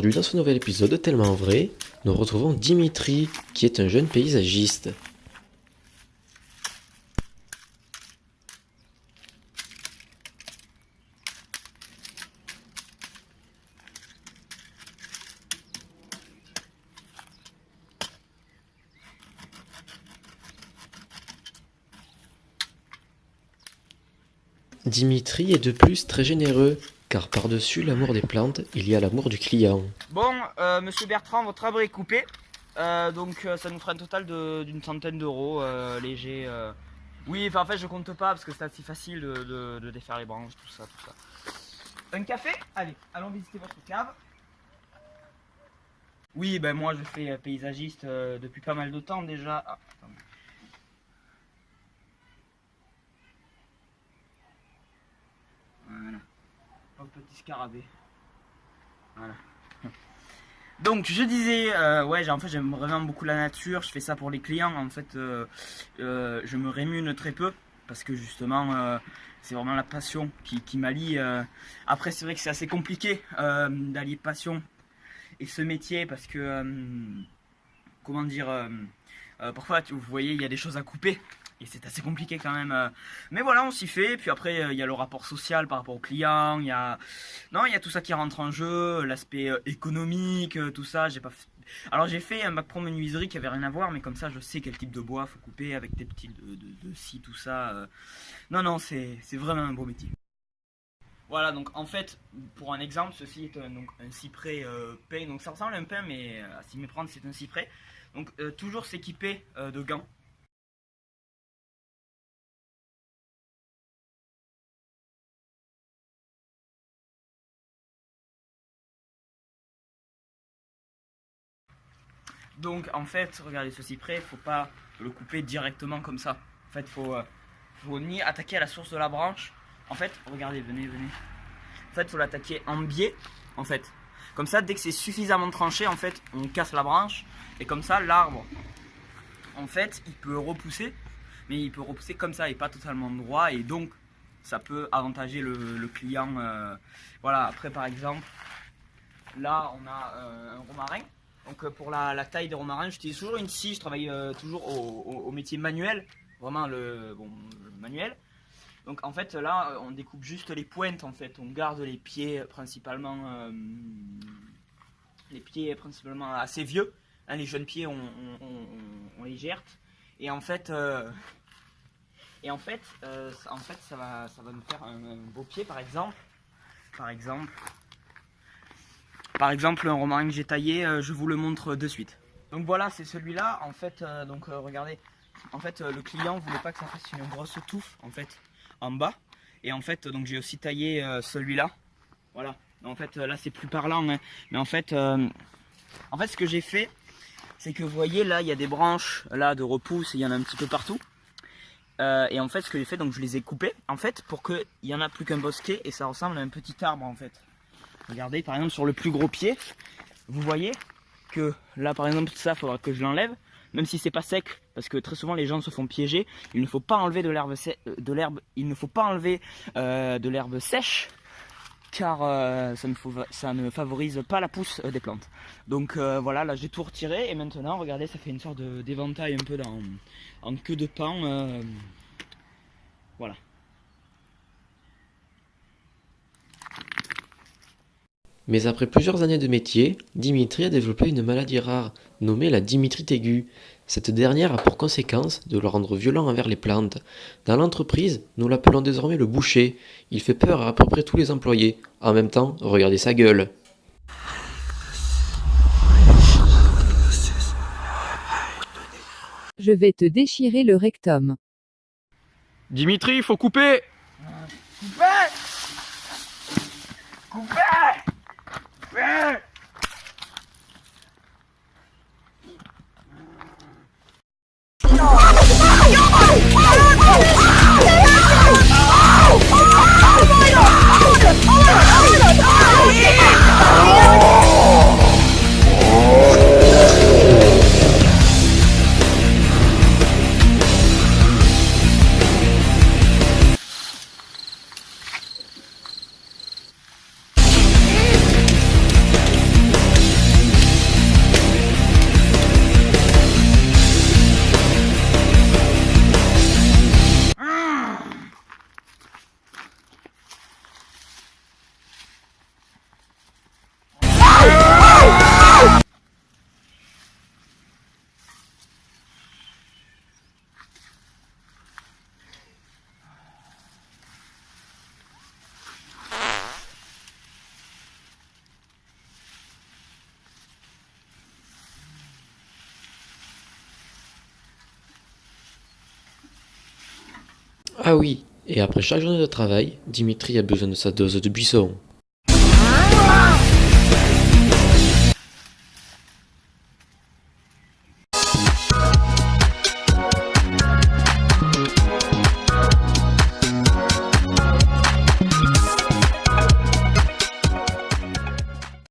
Aujourd'hui, dans ce nouvel épisode de Tellement Vrai, nous retrouvons Dimitri, qui est un jeune paysagiste. Dimitri est de plus très généreux, car par-dessus l'amour des plantes, il y a l'amour du client. Bon, monsieur Bertrand, votre arbre est coupé. Donc ça nous fera un total d'une centaine d'euros léger. Oui, enfin en fait je compte pas parce que c'est assez facile de défaire les branches, tout ça. Un café? Allez, allons visiter votre cave. Oui, ben moi je fais paysagiste depuis pas mal de temps déjà. Ah, attendez. Voilà. Un petit scarabée. Voilà. Donc je disais, ouais, en fait j'aime vraiment beaucoup la nature, je fais ça pour les clients, en fait je me rémunère très peu, parce que justement c'est vraiment la passion qui m'allie. Après c'est vrai que c'est assez compliqué d'allier passion et ce métier, parce que, comment dire, parfois vous voyez il y a des choses à couper. Et c'est assez compliqué quand même. Mais voilà, on s'y fait. Puis après, il y a le rapport social par rapport aux clients. Il y a tout ça qui rentre en jeu. L'aspect économique, tout ça. Alors j'ai fait un bac pro menuiserie qui avait rien à voir. Mais comme ça, je sais quel type de bois faut couper avec tel type de scie, tout ça. Non, c'est vraiment un beau métier. Voilà, donc en fait, pour un exemple, ceci est un cyprès peint. Donc ça ressemble à un pin, mais à s'y méprendre, c'est un cyprès. Donc toujours s'équiper de gants. Donc en fait, regardez ce cyprès, faut pas le couper directement comme ça. En fait, faut ni attaquer à la source de la branche. En fait, regardez, venez. En fait, faut l'attaquer en biais, en fait. Comme ça, dès que c'est suffisamment tranché, en fait, on casse la branche. Et comme ça, l'arbre, en fait, il peut repousser. Mais il peut repousser comme ça et pas totalement droit. Et donc, ça peut avantager le client. Voilà, après par exemple, là, on a un romarin. Donc pour la taille des romarins, j'utilise toujours une scie, je travaille toujours au métier manuel, vraiment le manuel. Donc en fait là, on découpe juste les pointes, en fait, on garde les pieds principalement assez vieux. Hein, les jeunes pieds, on les gerte. Et en fait, ça va nous faire un beau pied, par exemple. Par exemple, un romarin que j'ai taillé, je vous le montre de suite. Donc voilà, c'est celui-là. En fait, regardez. En fait, le client voulait pas que ça fasse une grosse touffe, en fait, en bas. Et en fait, donc j'ai aussi taillé celui-là. Voilà. En fait, là, c'est plus parlant, hein. Mais en fait, ce que j'ai fait, c'est que vous voyez, là, il y a des branches là de repousse. Il y en a un petit peu partout. Et en fait, ce que j'ai fait, donc je les ai coupées, en fait, pour qu'il y en a plus qu'un bosquet et ça ressemble à un petit arbre, en fait. Regardez, par exemple, sur le plus gros pied, vous voyez que là, par exemple, ça, il faudra que je l'enlève, même si c'est pas sec, parce que très souvent les gens se font piéger. Il ne faut pas enlever de l'herbe sèche, car ça ne favorise pas la pousse des plantes. Donc voilà, là j'ai tout retiré et maintenant, regardez, ça fait une sorte d'éventail un peu en queue de pan. Voilà. Mais après plusieurs années de métier, Dimitri a développé une maladie rare, nommée la dimithrite aiguë. Cette dernière a pour conséquence de le rendre violent envers les plantes. Dans l'entreprise, nous l'appelons désormais le boucher. Il fait peur à peu près tous les employés. En même temps, regardez sa gueule. Je vais te déchirer le rectum. Dimitri, il faut couper. Couper. Ah oui, et après chaque journée de travail, Dimitri a besoin de sa dose de buisson.